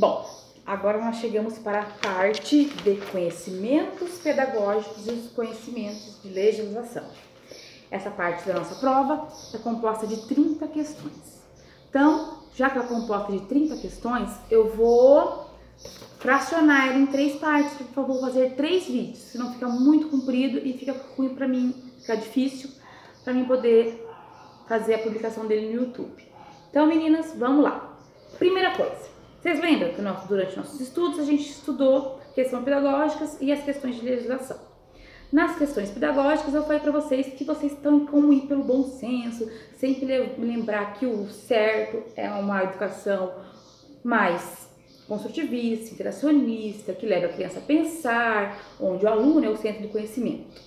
Bom, agora nós chegamos para a parte de conhecimentos pedagógicos e os conhecimentos de legislação. Essa parte da nossa prova é composta de 30 questões. Então, já que é composta de 30 questões, eu vou fracionar ela em 3 partes, porque eu vou fazer 3 vídeos, senão fica muito comprido e fica ruim para mim, fica difícil para mim poder fazer a publicação dele no YouTube. Então, meninas, vamos lá. Primeira coisa, vocês lembram que durante nossos estudos a gente estudou questões pedagógicas e as questões de legislação. Nas questões pedagógicas eu falei para vocês que vocês estão como ir pelo bom senso, sempre lembrar que o certo é uma educação mais construtivista, interacionista, que leva a criança a pensar, onde o aluno é o centro do conhecimento.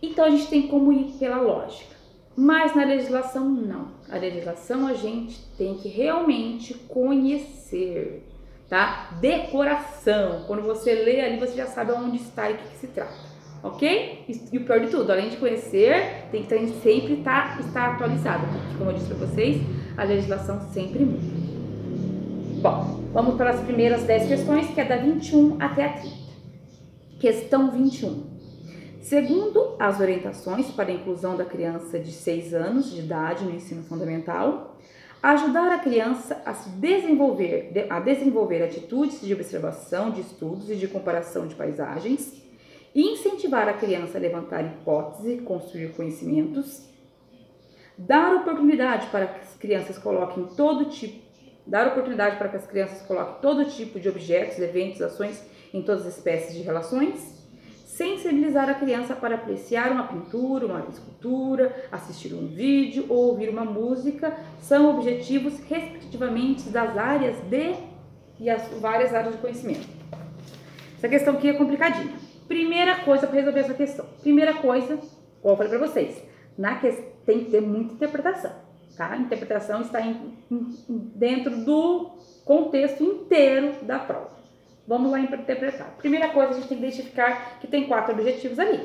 Então a gente tem como ir pela lógica. Mas na legislação, não. A legislação a gente tem que realmente conhecer, tá? Decoração. Quando você lê ali, você já sabe onde está e o que se trata, ok? E o pior de tudo, além de conhecer, tem que sempre estar atualizado, porque, como eu disse para vocês, a legislação sempre muda. Bom, vamos para as primeiras 10 questões, que é da 21 até a 30. Questão 21. Segundo as orientações para a inclusão da criança de 6 anos de idade no ensino fundamental, ajudar a criança a desenvolver atitudes de observação, de estudos e de comparação de paisagens, e incentivar a criança a levantar hipóteses e construir conhecimentos, dar oportunidade para que as crianças coloquem todo tipo de objetos, eventos, ações em todas as espécies de relações, sensibilizar a criança para apreciar uma pintura, uma escultura, assistir um vídeo ou ouvir uma música, são objetivos respectivamente das áreas e as várias áreas de conhecimento. Essa questão aqui é complicadinha. Primeira coisa para resolver essa questão. Primeira coisa, como eu falei para vocês, tem que ter muita interpretação, tá? A interpretação está dentro do contexto inteiro da prova. Vamos lá interpretar. Primeira coisa, a gente tem que identificar que tem 4 objetivos ali.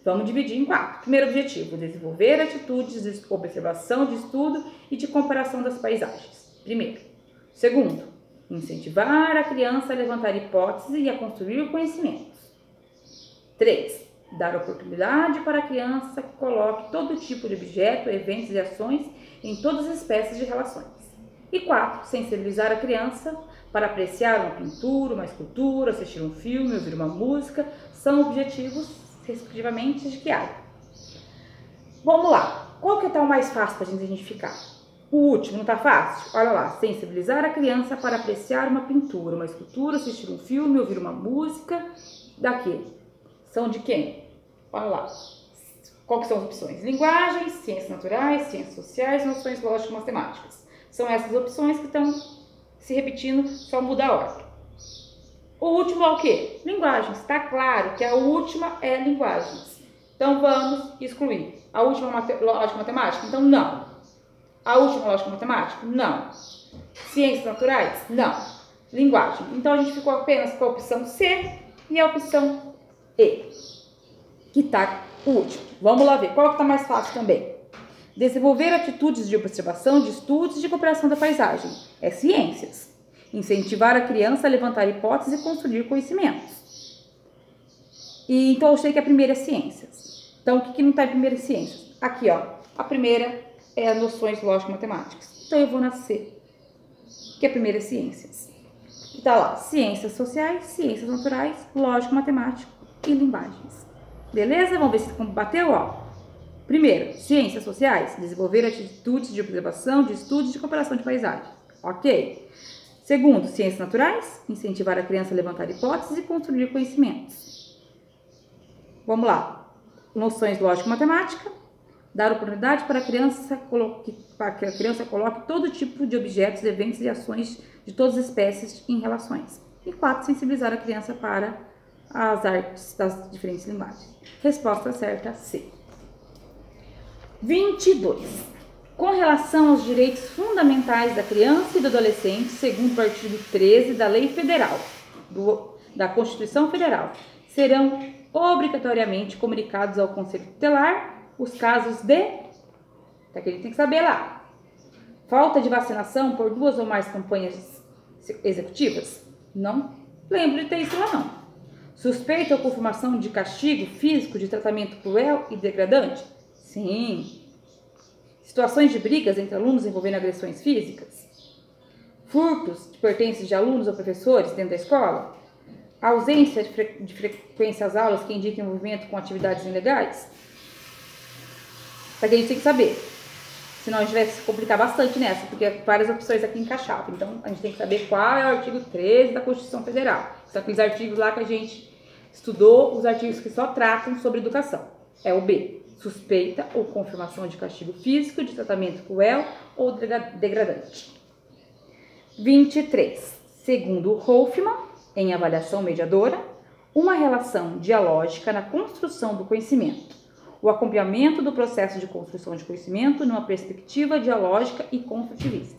Vamos dividir em 4. Primeiro objetivo, desenvolver atitudes de observação, de estudo e de comparação das paisagens. Primeiro. Segundo, incentivar a criança a levantar hipóteses e a construir conhecimentos. 3. Dar oportunidade para a criança que coloque todo tipo de objeto, eventos e ações em todas as espécies de relações. E 4. Sensibilizar a criança para apreciar uma pintura, uma escultura, assistir um filme, ouvir uma música, são objetivos, respectivamente, de que área? Vamos lá. Qual que tá o mais fácil para a gente identificar? O último, não tá fácil? Olha lá. Sensibilizar a criança para apreciar uma pintura, uma escultura, assistir um filme, ouvir uma música. Daqui. São de quem? Olha lá. Qual que são as opções? Linguagens, ciências naturais, ciências sociais, noções lógicas e matemáticas. São essas opções que estão se repetindo, só muda a ordem. O último é o quê? Linguagens. Está claro que a última é linguagens. Então, vamos excluir. A última lógica matemática? Então, não. A última lógica matemática? Não. Ciências naturais? Não. Linguagem. Então, a gente ficou apenas com a opção C e a opção E, que está o último. Vamos lá ver. Qual que está mais fácil também? Desenvolver atitudes de observação, de estudos e de cooperação da paisagem. É ciências. Incentivar a criança a levantar hipóteses e construir conhecimentos. Então, eu sei que a primeira é ciências. Então, o que não está em primeira é ciências? Aqui, ó. A primeira é as noções lógico-matemáticas. Então, eu vou na C, que a primeira é ciências. E tá lá, ciências sociais, ciências naturais, lógico-matemático e linguagens. Beleza? Vamos ver se bateu, ó. Primeiro, ciências sociais, desenvolver atitudes de observação, de estudos e de comparação de paisagem. Ok. Segundo, ciências naturais, incentivar a criança a levantar hipóteses e construir conhecimentos. Vamos lá. Noções lógico-matemática, dar oportunidade para que a criança coloque todo tipo de objetos, eventos e ações de todas as espécies em relações. E 4, sensibilizar a criança para as artes das diferentes linguagens. Resposta certa, C. 22. Com relação aos direitos fundamentais da criança e do adolescente, segundo o artigo 13 da Lei Federal, da Constituição Federal, serão obrigatoriamente comunicados ao Conselho Tutelar os casos de... Tá que ele tem que saber lá. Falta de vacinação por 2 ou mais campanhas executivas? Não lembro de ter isso lá não. Suspeita ou confirmação de castigo físico de tratamento cruel e degradante? Sim. Situações de brigas entre alunos envolvendo agressões físicas? Furtos de pertences de alunos ou professores dentro da escola? Ausência de frequência às aulas que indica envolvimento com atividades ilegais? Isso aqui a gente tem que saber. Senão a gente vai se complicar bastante nessa, porque várias opções aqui encaixavam. Então a gente tem que saber qual é o artigo 13 da Constituição Federal. São aqueles artigos lá que a gente estudou, os artigos que só tratam sobre educação. É o B. Suspeita ou confirmação de castigo físico, de tratamento cruel ou degradante. 23. Segundo Hoffman, em avaliação mediadora, uma relação dialógica na construção do conhecimento. O acompanhamento do processo de construção de conhecimento numa perspectiva dialógica e construtivista.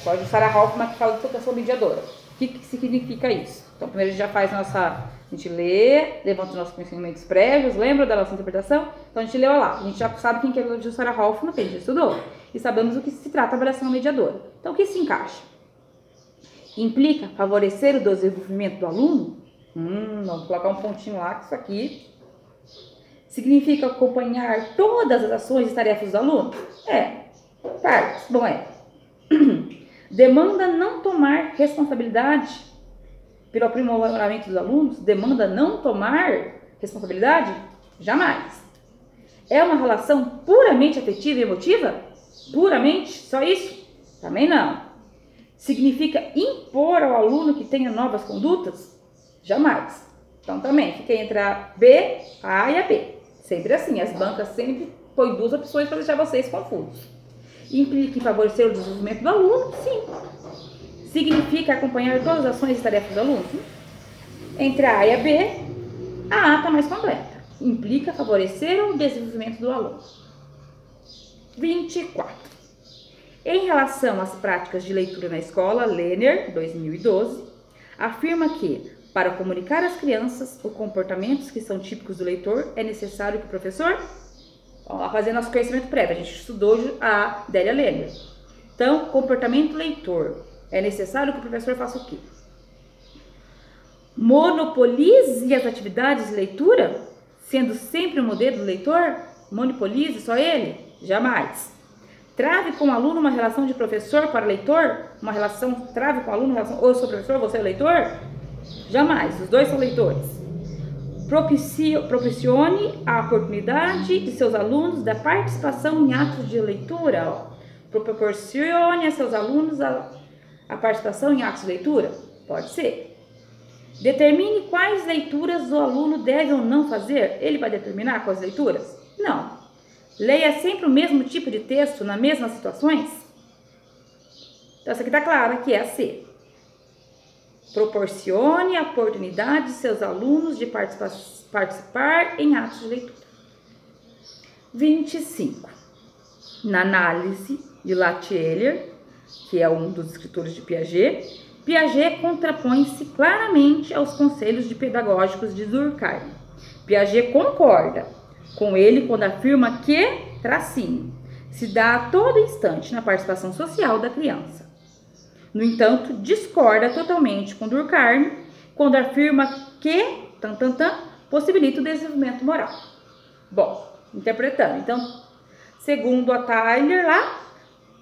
Pode usar a Hoffman que fala de educação mediadora. O que significa isso? Então, primeiro a gente já faz a gente lê, levanta os nossos conhecimentos prévios, lembra da nossa interpretação? Então, a gente leu lá. A gente já sabe quem que é a Jussara Hoffman, que a gente estudou. E sabemos o que se trata a avaliação mediadora. Então, o que se encaixa? Implica favorecer o desenvolvimento do aluno? Vamos colocar um pontinho lá, que isso aqui significa acompanhar todas as ações e tarefas do aluno? Partes. Bom, demanda não tomar responsabilidade pelo aprimoramento dos alunos? Demanda não tomar responsabilidade? Jamais. É uma relação puramente afetiva e emotiva? Puramente? Só isso? Também não. Significa impor ao aluno que tenha novas condutas? Jamais. Então também fica entre a B, a A e a B. Sempre assim, as bancas sempre põem duas opções para deixar vocês confusos. Implica em favorecer o desenvolvimento do aluno? Sim. Significa acompanhar todas as ações e tarefas do aluno? Entre a A e a B, a A está mais completa. Implica favorecer o desenvolvimento do aluno. 24. Em relação às práticas de leitura na escola, Lerner, 2012, afirma que, para comunicar às crianças os comportamentos que são típicos do leitor, é necessário que o professor... Vamos lá fazer nosso conhecimento prévio. A gente estudou a Délia Lerner. Então, comportamento leitor. É necessário que o professor faça o quê? Monopolize as atividades de leitura, sendo sempre o modelo do leitor? Monopolize só ele? Jamais. Trave com o aluno uma relação de professor para leitor? Trave com o aluno uma relação, ou eu sou professor, você é leitor? Jamais, os dois são leitores. Proporcione a oportunidade de seus alunos da participação em atos de leitura. Proporcione a seus alunos a participação em atos de leitura? Pode ser. Determine quais leituras o aluno deve ou não fazer. Ele vai determinar quais leituras? Não. Leia sempre o mesmo tipo de texto nas mesmas situações? Então, essa aqui está clara, que é a C. Proporcione a oportunidade de seus alunos de participar em atos de leitura. 25. Na análise de Latelier, que é um dos escritores de Piaget, Piaget contrapõe-se claramente aos conselhos pedagógicos de Durkheim. Piaget concorda com ele quando afirma que, tracinho, se dá a todo instante na participação social da criança. No entanto, discorda totalmente com Durkheim quando afirma que, possibilita o desenvolvimento moral. Bom, interpretando. Então, segundo a Tyler lá,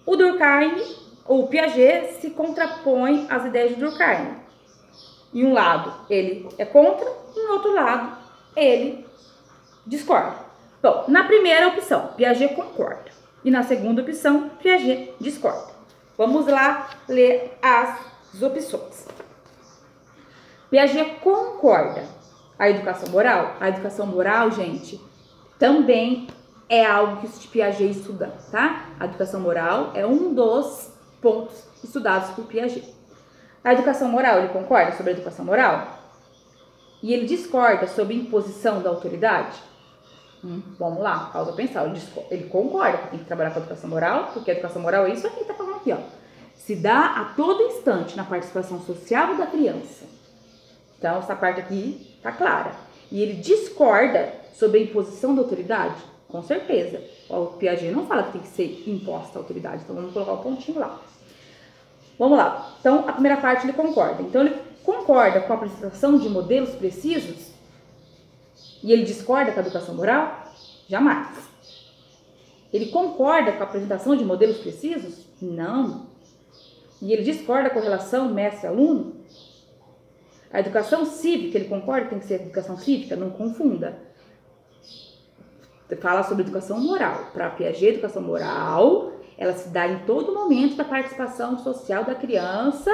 o Durkheim, ou Piaget, se contrapõe às ideias de Durkheim. Em um lado, ele é contra, em outro lado, ele discorda. Bom, na primeira opção, Piaget concorda. E na segunda opção, Piaget discorda. Vamos lá ler as opções. Piaget concorda. A educação moral? A educação moral, gente, também é algo que Piaget estuda, tá? A educação moral é um dos pontos estudados por Piaget. A educação moral, ele concorda sobre a educação moral? E ele discorda sobre a imposição da autoridade? Vamos lá, pausa pensar. Ele concorda que tem que trabalhar com a educação moral, porque a educação moral é isso aqui que tá falando aqui, ó. Se dá a todo instante na participação social da criança. Então, essa parte aqui tá clara. E ele discorda sobre a imposição da autoridade? Com certeza. O Piaget não fala que tem que ser imposta a autoridade, então vamos colocar o pontinho lá. Vamos lá. Então, a primeira parte ele concorda. Então, ele concorda com a apresentação de modelos precisos e ele discorda com a educação moral? Jamais. Ele concorda com a apresentação de modelos precisos? Não. E ele discorda com a relação mestre-aluno? A educação cívica, ele concorda que tem que ser educação cívica? Não confunda. Fala sobre educação moral. Para Piaget, educação moral, ela se dá em todo momento da participação social da criança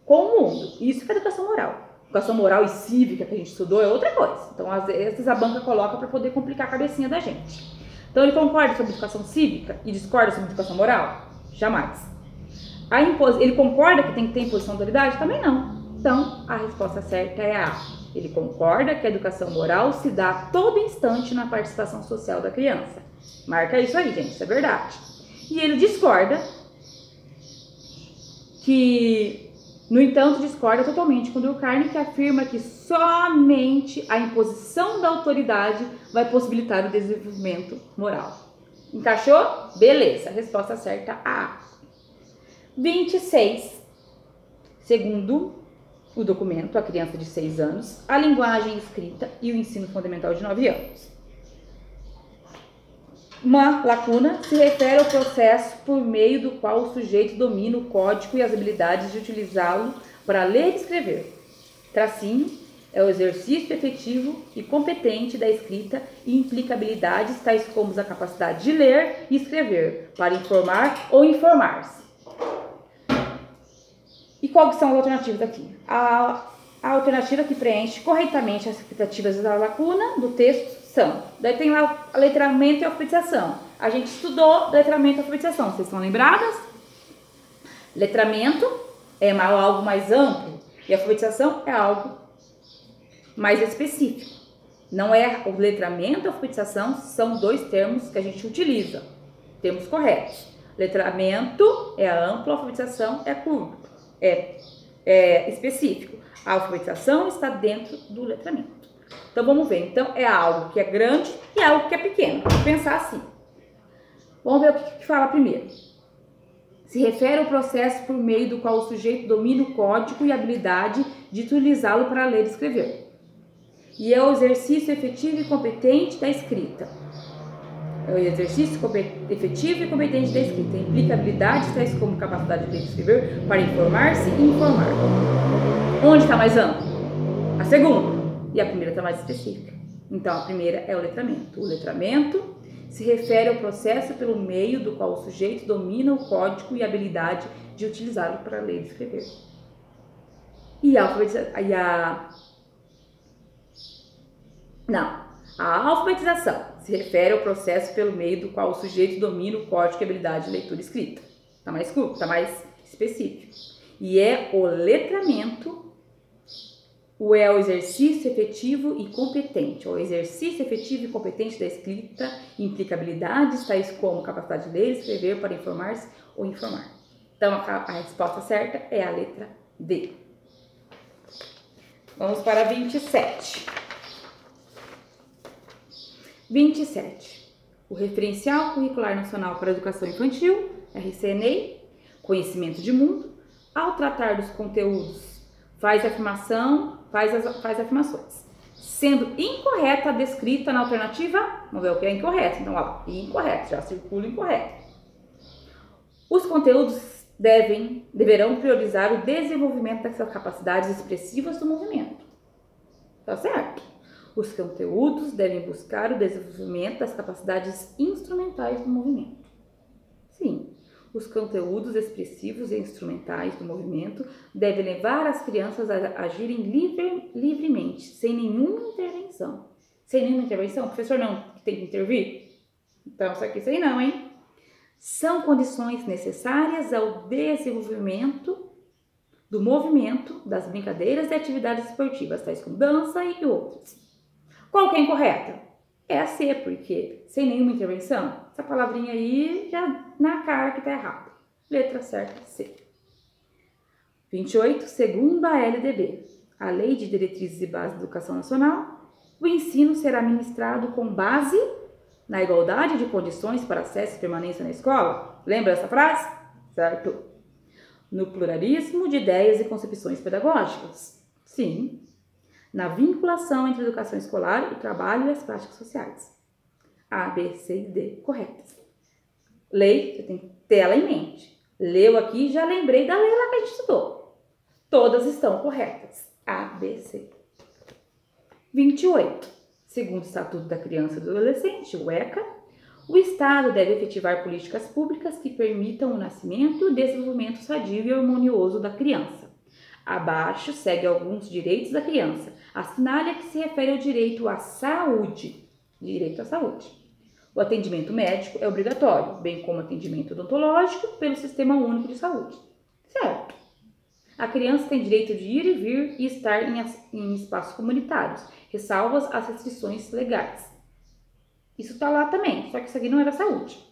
com o mundo. Isso que é educação moral. Educação moral e cívica que a gente estudou é outra coisa. Então, às vezes, a banca coloca para poder complicar a cabecinha da gente. Então, ele concorda sobre educação cívica e discorda sobre educação moral? Jamais. Ele concorda que tem que ter imposição de autoridade? Também não. Então, a resposta certa é a A. Ele concorda que a educação moral se dá a todo instante na participação social da criança. Marca isso aí, gente, isso é verdade. E ele discorda que, no entanto, discorda totalmente com Durkheim, que afirma que somente a imposição da autoridade vai possibilitar o desenvolvimento moral. Encaixou? Beleza, a resposta certa A. 26. Segundo o documento, a criança de 6 anos, a linguagem escrita e o ensino fundamental de 9 anos. Uma lacuna se refere ao processo por meio do qual o sujeito domina o código e as habilidades de utilizá-lo para ler e escrever. Tracinho é o exercício efetivo e competente da escrita e implica habilidades tais como a capacidade de ler e escrever, para informar ou informar-se. E quais são as alternativas aqui? A alternativa que preenche corretamente as expectativas da lacuna do texto são. Daí tem lá letramento e alfabetização. A gente estudou letramento e alfabetização. Vocês estão lembradas? Letramento é algo mais amplo e alfabetização é algo mais específico. Não é o letramento e a alfabetização são dois termos que a gente utiliza. Termos corretos. Letramento é amplo, alfabetização é curto. É específico. A alfabetização está dentro do letramento. Então, vamos ver. Então, é algo que é grande e algo que é pequeno. Vamos pensar assim. Vamos ver o que fala primeiro. Se refere ao processo por meio do qual o sujeito domina o código e a habilidade de utilizá-lo para ler e escrever. E é o exercício efetivo e competente da escrita. É o exercício efetivo e competente da escrita. Implica habilidades tais como capacidade de ler e escrever para informar-se e informar. Onde está mais amplo? A segunda. E a primeira está mais específica. Então, a primeira é o letramento. O letramento se refere ao processo pelo meio do qual o sujeito domina o código e a habilidade de utilizá-lo para ler e escrever. A alfabetização se refere ao processo pelo meio do qual o sujeito domina o código e a habilidade de leitura e escrita. Está mais curto, está mais específico. E é o letramento, ou é o exercício efetivo e competente. O exercício efetivo e competente da escrita implica habilidades tais como capacidade de ler e escrever para informar-se ou informar. Então, a resposta certa é a letra D. Vamos para 27. 27. O Referencial Curricular Nacional para a Educação Infantil, RCNEI, Conhecimento de Mundo, ao tratar dos conteúdos, faz afirmações. Sendo incorreta a descrita na alternativa, vamos ver o que é incorreto. Então, ó, incorreto, já circula incorreto. Os conteúdos deverão priorizar o desenvolvimento das capacidades expressivas do movimento. Tá certo? Os conteúdos devem buscar o desenvolvimento das capacidades instrumentais do movimento. Sim, os conteúdos expressivos e instrumentais do movimento devem levar as crianças a agirem livremente, sem nenhuma intervenção. Sem nenhuma intervenção? O professor não tem que intervir? Então, isso aqui sei não, hein? São condições necessárias ao desenvolvimento do movimento, das brincadeiras e atividades esportivas, tais como dança e outras. Qual que é incorreta? É a C, porque sem nenhuma intervenção, essa palavrinha aí já na cara que está errada. Letra certa, C. 28. Segundo a LDB, a Lei de Diretrizes e Bases da Educação Nacional, o ensino será ministrado com base na igualdade de condições para acesso e permanência na escola. Lembra dessa frase? Certo. No pluralismo de ideias e concepções pedagógicas? Sim. Na vinculação entre a educação escolar, o trabalho e as práticas sociais? A, B, C e D, corretas. Lei, você tem que ter ela em mente. Leu aqui, já lembrei da lei lá que a gente estudou. Todas estão corretas. A, B, C. 28. Segundo o Estatuto da Criança e do Adolescente, o ECA, o Estado deve efetivar políticas públicas que permitam o nascimento e o desenvolvimento sadio e harmonioso da criança. Abaixo segue alguns direitos da criança. Assinale a que se refere ao direito à saúde. Direito à saúde. O atendimento médico é obrigatório, bem como atendimento odontológico pelo Sistema Único de Saúde. Certo. A criança tem direito de ir e vir e estar em espaços comunitários, ressalvas as restrições legais. Isso está lá também, só que isso aqui não é da saúde.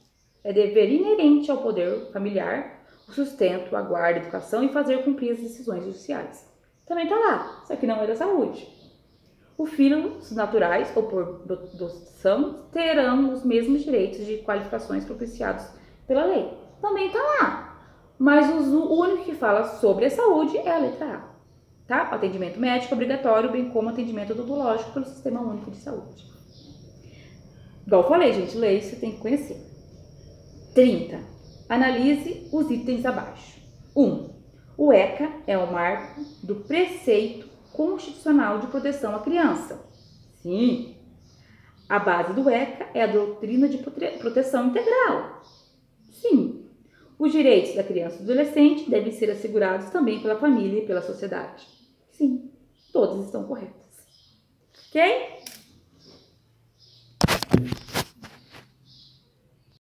É dever inerente ao poder familiar, o sustento, a guarda, a educação e fazer cumprir as decisões judiciais. Também está lá, só que não é da saúde. Os filhos naturais ou por adoção terão os mesmos direitos de qualificações propiciados pela lei. Também está lá. Mas o único que fala sobre a saúde é a letra A. Tá? Atendimento médico obrigatório, bem como atendimento odontológico pelo Sistema Único de Saúde. Igual eu falei, gente, lei você tem que conhecer. 30. Analise os itens abaixo. 1. O ECA é o marco do preceito constitucional de proteção à criança. Sim. A base do ECA é a doutrina de proteção integral. Sim. Os direitos da criança e do adolescente devem ser assegurados também pela família e pela sociedade. Sim. Todas estão corretas. Ok?